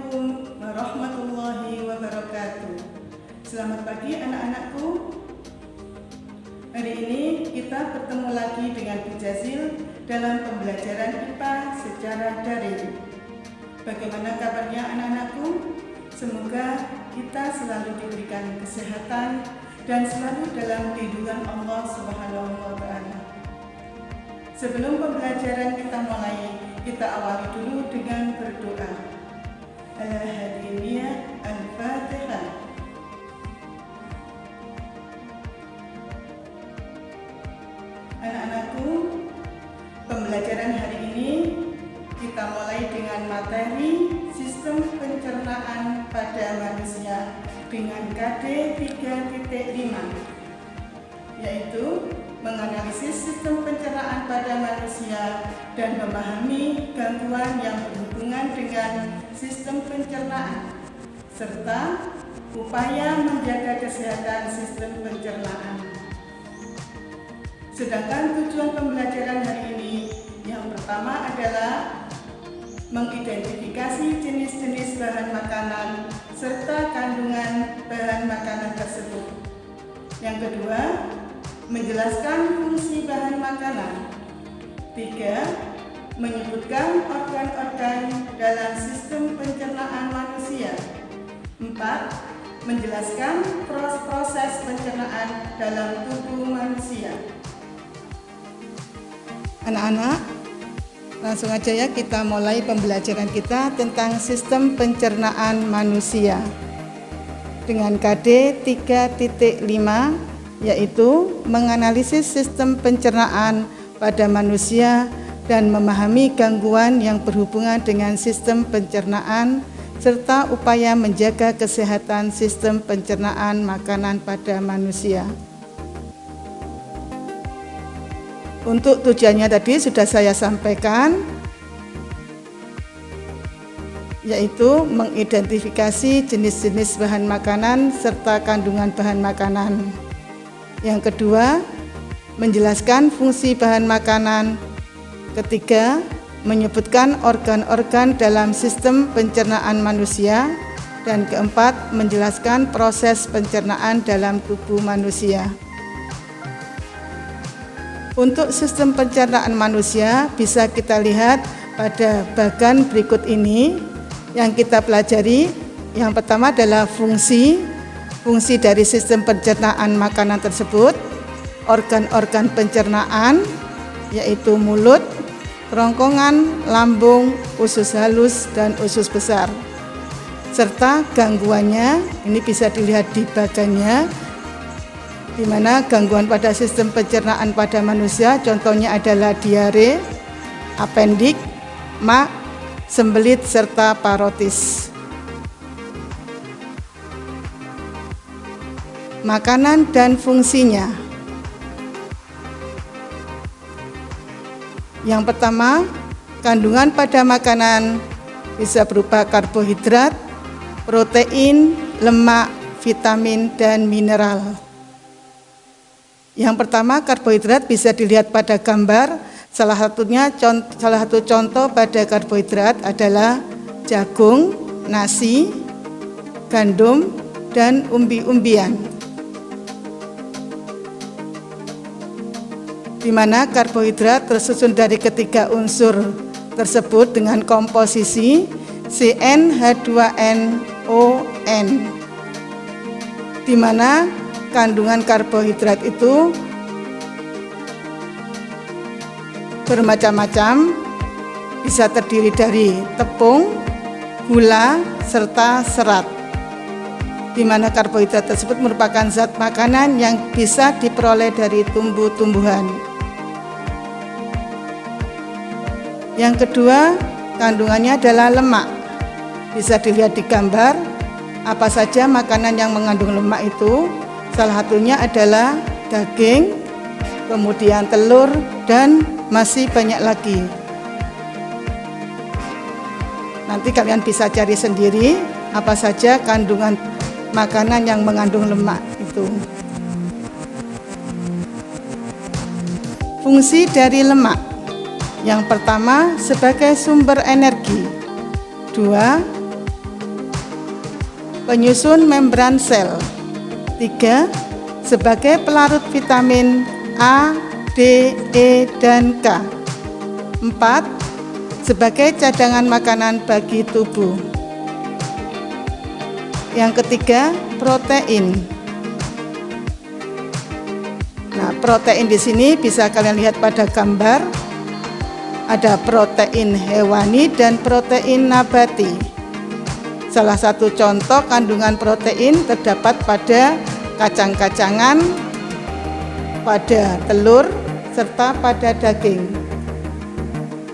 Assalamualaikum warahmatullahi wabarakatuh. Selamat pagi anak-anakku. Hari ini kita bertemu lagi dengan Bu Jazil dalam pembelajaran IPA secara daring. Bagaimana kabarnya anak-anakku? Semoga kita selalu diberikan kesehatan dan selalu dalam lindungan Allah Subhanahu wa Ta'ala. Sebelum pembelajaran kita mulai, kita awali dulu dengan berdoa. Al-Hadimiyah Al-Fatihah. Anak-anakku, pembelajaran hari ini kita mulai dengan materi sistem pencernaan pada manusia dengan KD 3.5, yaitu menganalisis sistem pencernaan pada manusia dan memahami gangguan yang berhubungan dengan sistem pencernaan, serta upaya menjaga kesehatan sistem pencernaan. Sedangkan tujuan pembelajaran hari ini yang pertama adalah mengidentifikasi jenis-jenis bahan makanan serta kandungan bahan makanan tersebut. Yang kedua, menjelaskan fungsi bahan makanan. 3. Menyebutkan organ-organ dalam sistem pencernaan manusia. 4. Menjelaskan proses pencernaan dalam tubuh manusia. Anak-anak, langsung aja ya kita mulai pembelajaran kita tentang sistem pencernaan manusia dengan KD 3.5, yaitu menganalisis sistem pencernaan pada manusia dan memahami gangguan yang berhubungan dengan sistem pencernaan serta upaya menjaga kesehatan sistem pencernaan makanan pada manusia. Untuk tujuannya tadi sudah saya sampaikan, yaitu mengidentifikasi jenis-jenis bahan makanan serta kandungan bahan makanan. Yang kedua, menjelaskan fungsi bahan makanan. Ketiga, menyebutkan organ-organ dalam sistem pencernaan manusia. Dan keempat, menjelaskan proses pencernaan dalam tubuh manusia. Untuk sistem pencernaan manusia bisa kita lihat pada bagan berikut ini yang kita pelajari. Yang pertama adalah fungsi dari sistem pencernaan makanan tersebut, organ-organ pencernaan yaitu mulut, kerongkongan, lambung, usus halus dan usus besar, serta gangguannya. Ini bisa dilihat di bagannya, di mana gangguan pada sistem pencernaan pada manusia contohnya adalah diare, apendik, mak, sembelit serta parotis. Makanan dan fungsinya. Yang pertama, kandungan pada makanan bisa berupa karbohidrat, protein, lemak, vitamin, dan mineral. Yang pertama, karbohidrat bisa dilihat pada gambar. Salah satu contoh pada karbohidrat adalah jagung, nasi, gandum, dan umbi-umbian. Di mana karbohidrat tersusun dari ketiga unsur tersebut dengan komposisi CnH2nON, di mana kandungan karbohidrat itu bermacam-macam, bisa terdiri dari tepung, gula, serta serat, di mana karbohidrat tersebut merupakan zat makanan yang bisa diperoleh dari tumbuh-tumbuhan. Yang kedua, kandungannya adalah lemak. Bisa dilihat di gambar apa saja makanan yang mengandung lemak itu. Salah satunya adalah daging, kemudian telur, dan masih banyak lagi. Nanti kalian bisa cari sendiri apa saja kandungan makanan yang mengandung lemak itu. Fungsi dari lemak. Yang pertama, sebagai sumber energi. 2, penyusun membran sel. 3. Sebagai pelarut vitamin A, D, E, dan K. 4. Sebagai cadangan makanan bagi tubuh. Yang ketiga, protein. Nah, protein di sini bisa kalian lihat pada gambar. Ada protein hewani dan protein nabati. Salah satu contoh kandungan protein terdapat pada kacang-kacangan, pada telur, serta pada daging.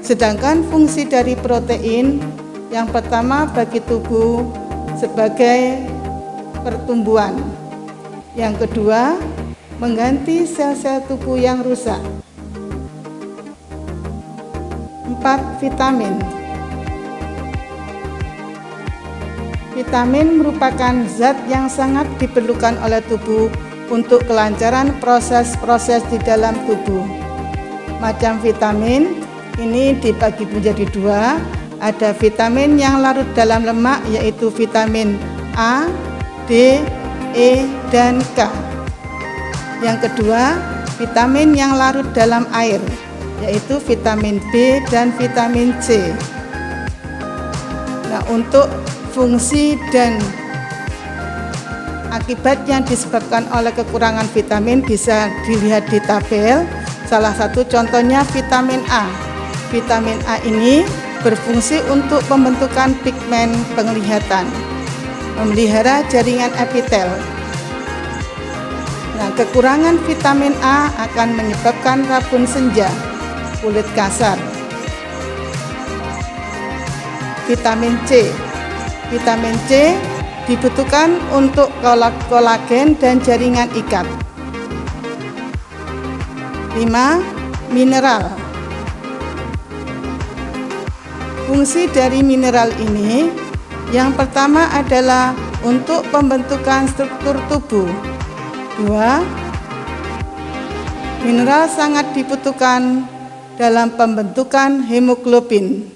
Sedangkan fungsi dari protein yang pertama bagi tubuh sebagai pertumbuhan. Yang kedua, mengganti sel-sel tubuh yang rusak. 4. Vitamin. Vitamin merupakan zat yang sangat diperlukan oleh tubuh untuk kelancaran proses-proses di dalam tubuh. Macam vitamin ini dibagi menjadi 2. Ada vitamin yang larut dalam lemak, yaitu vitamin A, D, E, dan K. Yang kedua, vitamin yang larut dalam air, yaitu vitamin B dan vitamin C. Nah, untuk fungsi dan akibat yang disebabkan oleh kekurangan vitamin bisa dilihat di tabel. Salah satu contohnya vitamin A. Vitamin A ini berfungsi untuk pembentukan pigmen penglihatan, memelihara jaringan epitel. Nah, kekurangan vitamin A akan menyebabkan rabun senja, kulit kasar. Vitamin C. Vitamin C dibutuhkan untuk kolagen dan jaringan ikat. 5. Mineral. Fungsi dari mineral ini yang pertama adalah untuk pembentukan struktur tubuh. 2. Mineral sangat dibutuhkan dalam pembentukan hemoglobin.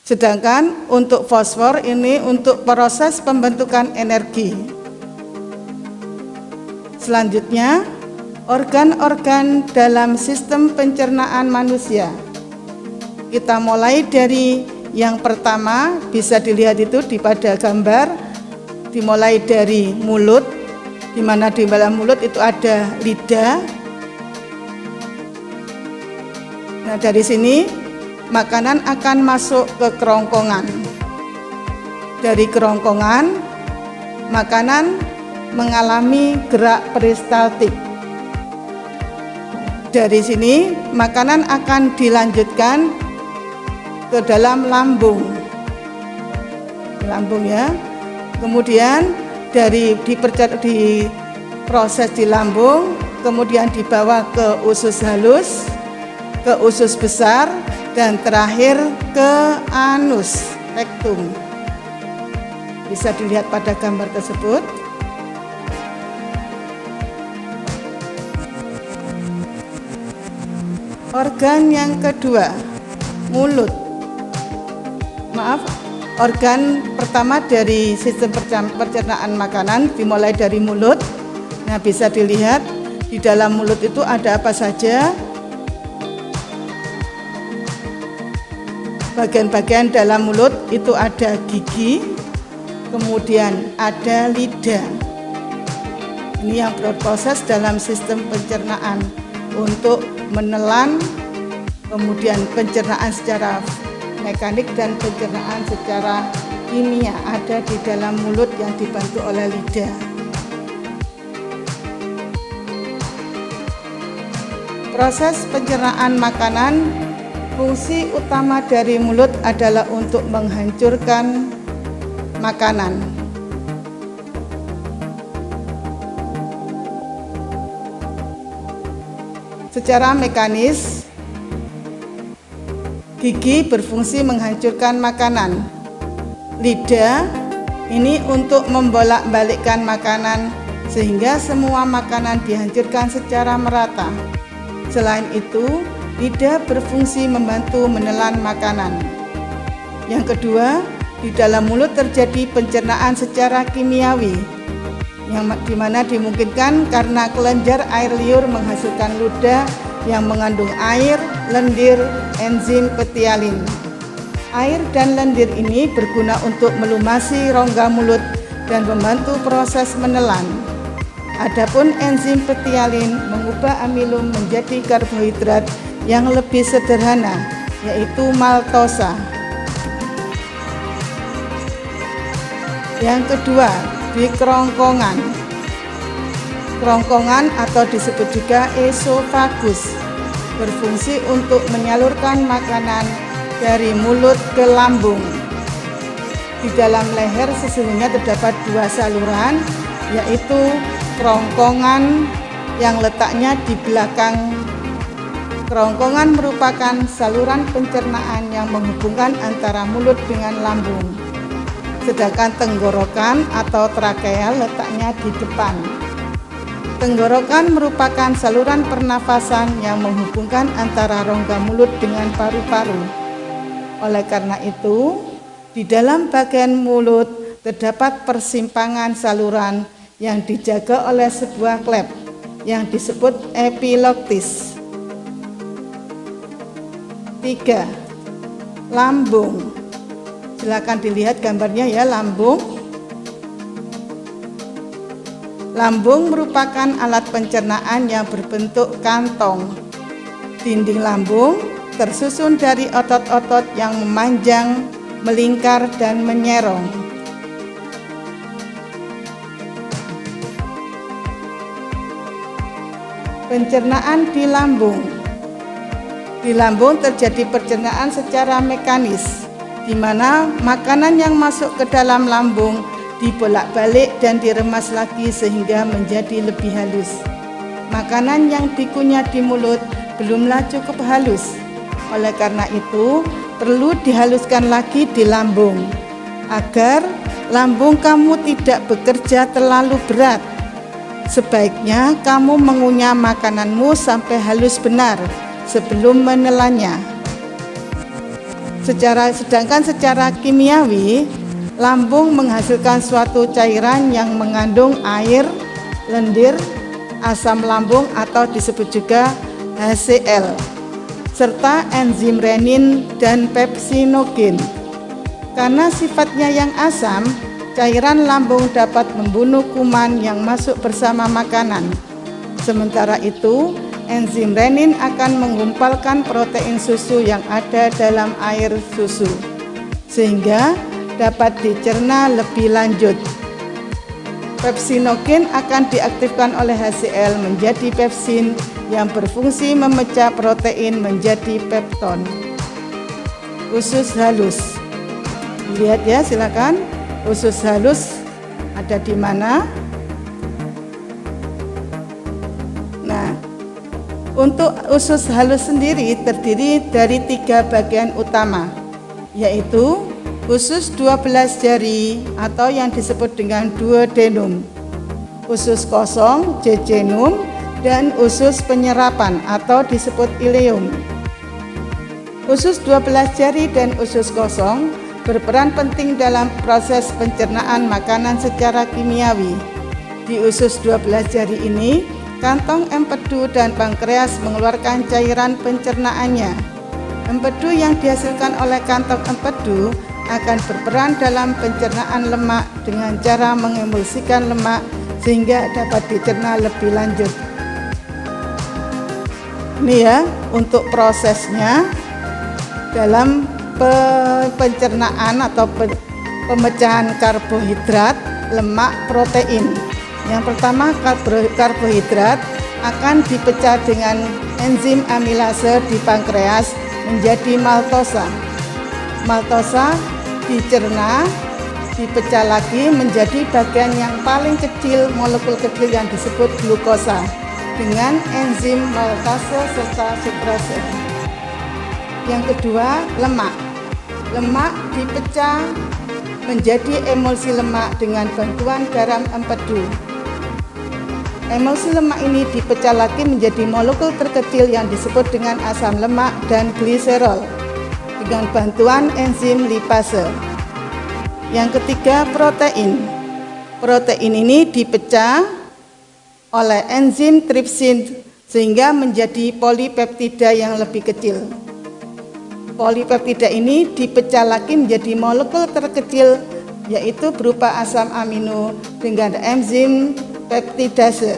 Sedangkan untuk fosfor ini untuk proses pembentukan energi. Selanjutnya, organ-organ dalam sistem pencernaan manusia. Kita mulai dari yang pertama, bisa dilihat itu pada gambar, dimulai dari mulut, di mana di dalam mulut itu ada lidah. Nah, dari sini makanan akan masuk ke kerongkongan. Dari kerongkongan, makanan mengalami gerak peristaltik. Dari sini, makanan akan dilanjutkan ke dalam lambung. Lambung ya. Kemudian diproses di lambung, kemudian dibawa ke usus halus, ke usus besar, dan terakhir ke anus, rektum. Bisa dilihat pada gambar tersebut. Organ yang kedua, mulut. Organ pertama dari sistem pencernaan makanan dimulai dari mulut. Nah, bisa dilihat di dalam mulut itu ada apa saja. Bagian-bagian dalam mulut itu ada gigi, kemudian ada lidah. Ini yang berproses dalam sistem pencernaan untuk menelan, kemudian pencernaan secara mekanik dan pencernaan secara kimia ada di dalam mulut yang dibantu oleh lidah. Proses pencernaan makanan, fungsi utama dari mulut adalah untuk menghancurkan makanan. Secara mekanis, gigi berfungsi menghancurkan makanan. Lidah ini untuk membolak-balikkan makanan sehingga semua makanan dihancurkan secara merata. Selain itu, lidah berfungsi membantu menelan makanan. Yang kedua, di dalam mulut terjadi pencernaan secara kimiawi, yang dimana dimungkinkan karena kelenjar air liur menghasilkan ludah yang mengandung air, lendir, enzim petialin. Air dan lendir ini berguna untuk melumasi rongga mulut dan membantu proses menelan. Adapun enzim petialin mengubah amilum menjadi karbohidrat yang lebih sederhana, yaitu maltosa. Yang kedua, di kerongkongan. Kerongkongan atau disebut juga esofagus berfungsi untuk menyalurkan makanan dari mulut ke lambung. Di dalam leher sesungguhnya terdapat dua saluran, yaitu kerongkongan yang letaknya di belakang. Kerongkongan merupakan saluran pencernaan yang menghubungkan antara mulut dengan lambung. Sedangkan tenggorokan atau trakea letaknya di depan. Tenggorokan merupakan saluran pernafasan yang menghubungkan antara rongga mulut dengan paru-paru. Oleh karena itu, di dalam bagian mulut terdapat persimpangan saluran yang dijaga oleh sebuah klep yang disebut epiloktis. 3. Lambung. Silakan dilihat gambarnya ya, lambung. Lambung merupakan alat pencernaan yang berbentuk kantong. Dinding lambung tersusun dari otot-otot yang memanjang, melingkar, dan menyerong. Pencernaan di lambung. Di lambung terjadi pencernaan secara mekanis, di mana makanan yang masuk ke dalam lambung dibolak-balik dan diremas lagi sehingga menjadi lebih halus. Makanan yang dikunyah di mulut belumlah cukup halus. Oleh karena itu, perlu dihaluskan lagi di lambung agar lambung kamu tidak bekerja terlalu berat. Sebaiknya kamu mengunyah makananmu sampai halus benar sebelum menelannya. Sedangkan secara kimiawi, lambung menghasilkan suatu cairan yang mengandung air, lendir, asam lambung atau disebut juga HCl, serta enzim renin dan pepsinogen. Karena sifatnya yang asam, cairan lambung dapat membunuh kuman yang masuk bersama makanan. Sementara itu, enzim renin akan menggumpalkan protein susu yang ada dalam air susu, sehingga dapat dicerna lebih lanjut. Pepsinogen akan diaktifkan oleh HCl menjadi pepsin yang berfungsi memecah protein menjadi pepton. Usus halus. Lihat ya, silakan. Usus halus ada di mana? Nah, untuk usus halus sendiri terdiri dari 3 bagian utama, yaitu usus 12 jari atau yang disebut dengan duodenum, usus kosong jejunum, dan usus penyerapan atau disebut ileum. Usus 12 jari dan usus kosong berperan penting dalam proses pencernaan makanan secara kimiawi. Di usus 12 jari ini, kantong empedu dan pankreas mengeluarkan cairan pencernaannya. Empedu yang dihasilkan oleh kantong empedu akan berperan dalam pencernaan lemak dengan cara mengemulsikan lemak sehingga dapat dicerna lebih lanjut. Ini ya untuk prosesnya dalam pencernaan atau pemecahan karbohidrat, lemak, protein. Yang pertama, karbohidrat akan dipecah dengan enzim amilase di pankreas menjadi maltosa. Maltosa dicerna, dipecah lagi menjadi bagian yang paling kecil, molekul kecil yang disebut glukosa dengan enzim maltase serta sukrase. Yang kedua, lemak. Lemak dipecah menjadi emulsi lemak dengan bantuan garam empedu. Emulsi lemak ini dipecah lagi menjadi molekul terkecil yang disebut dengan asam lemak dan gliserol dengan bantuan enzim lipase. Yang ketiga, protein. Protein ini dipecah oleh enzim tripsin sehingga menjadi polipeptida yang lebih kecil. Polipeptida ini dipecah lagi menjadi molekul terkecil, yaitu berupa asam amino dengan enzim peptidase.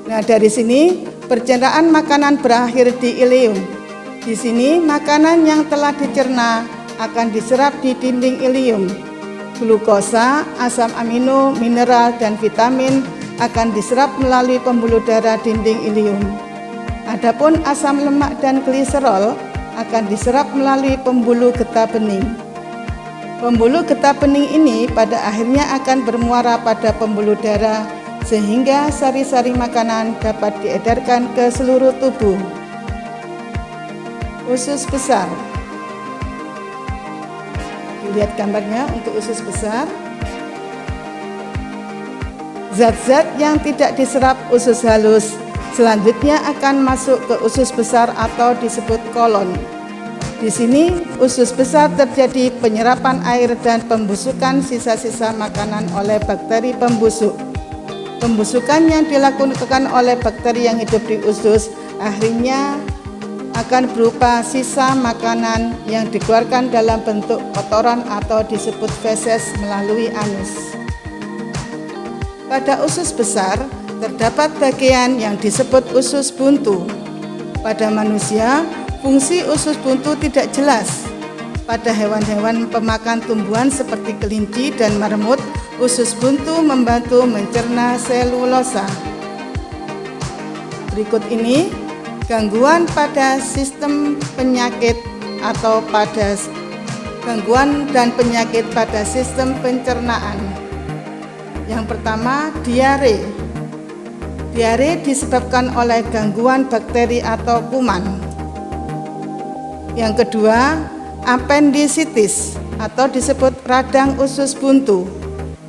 Nah, dari sini pencernaan makanan berakhir di ileum. Di sini makanan yang telah dicerna akan diserap di dinding ileum. Glukosa, asam amino, mineral, dan vitamin akan diserap melalui pembuluh darah dinding ileum. Adapun asam lemak dan gliserol akan diserap melalui pembuluh getah bening. Pembuluh getah bening ini pada akhirnya akan bermuara pada pembuluh darah sehingga sari-sari makanan dapat diedarkan ke seluruh tubuh. Usus besar. Lihat gambarnya untuk usus besar. Zat-zat yang tidak diserap usus halus selanjutnya akan masuk ke usus besar atau disebut kolon. Di sini usus besar terjadi penyerapan air dan pembusukan sisa-sisa makanan oleh bakteri pembusuk. Pembusukan yang dilakukan oleh bakteri yang hidup di usus akhirnya akan berupa sisa makanan yang dikeluarkan dalam bentuk kotoran atau disebut feses melalui anus. Pada usus besar terdapat bagian yang disebut usus buntu. Pada manusia, fungsi usus buntu tidak jelas. Pada hewan-hewan pemakan tumbuhan seperti kelinci dan marmut, usus buntu membantu mencerna selulosa. Berikut ini gangguan pada sistem penyakit atau pada gangguan dan penyakit pada sistem pencernaan. Yang pertama, diare. Diare disebabkan oleh gangguan bakteri atau kuman. Yang kedua, appendicitis atau disebut radang usus buntu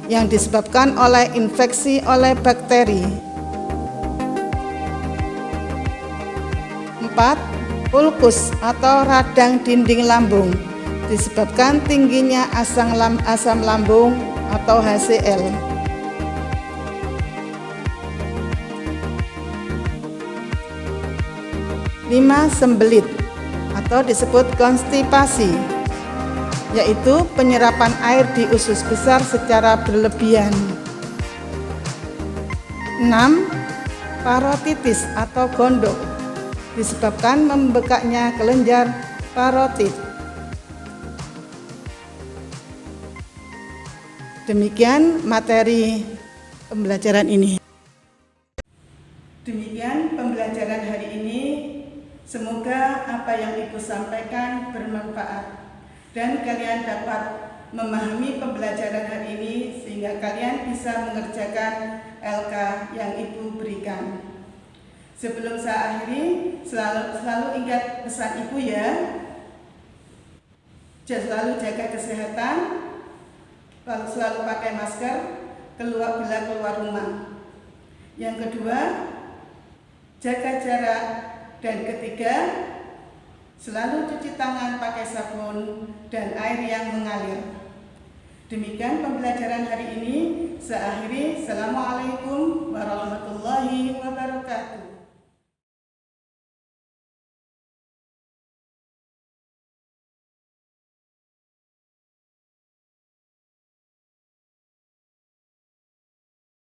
yang disebabkan oleh infeksi oleh bakteri. 4. Ulkus atau radang dinding lambung disebabkan tingginya asam lambung atau HCl. 5. Sembelit atau disebut konstipasi, yaitu penyerapan air di usus besar secara berlebihan. 6. Parotitis atau gondok disebabkan membekaknya kelenjar parotid. Demikian materi pembelajaran ini. Demikian pembelajaran hari ini. Semoga apa yang Ibu sampaikan bermanfaat dan kalian dapat memahami pembelajaran hari ini sehingga kalian bisa mengerjakan LK yang Ibu berikan. Sebelum saya akhiri, selalu ingat pesan Ibu ya. Selalu jaga kesehatan, selalu pakai masker bila keluar rumah. Yang kedua, jaga jarak. Dan ketiga, selalu cuci tangan pakai sabun dan air yang mengalir. Demikian pembelajaran hari ini. Saya akhiri. Assalamualaikum warahmatullahi wabarakatuh.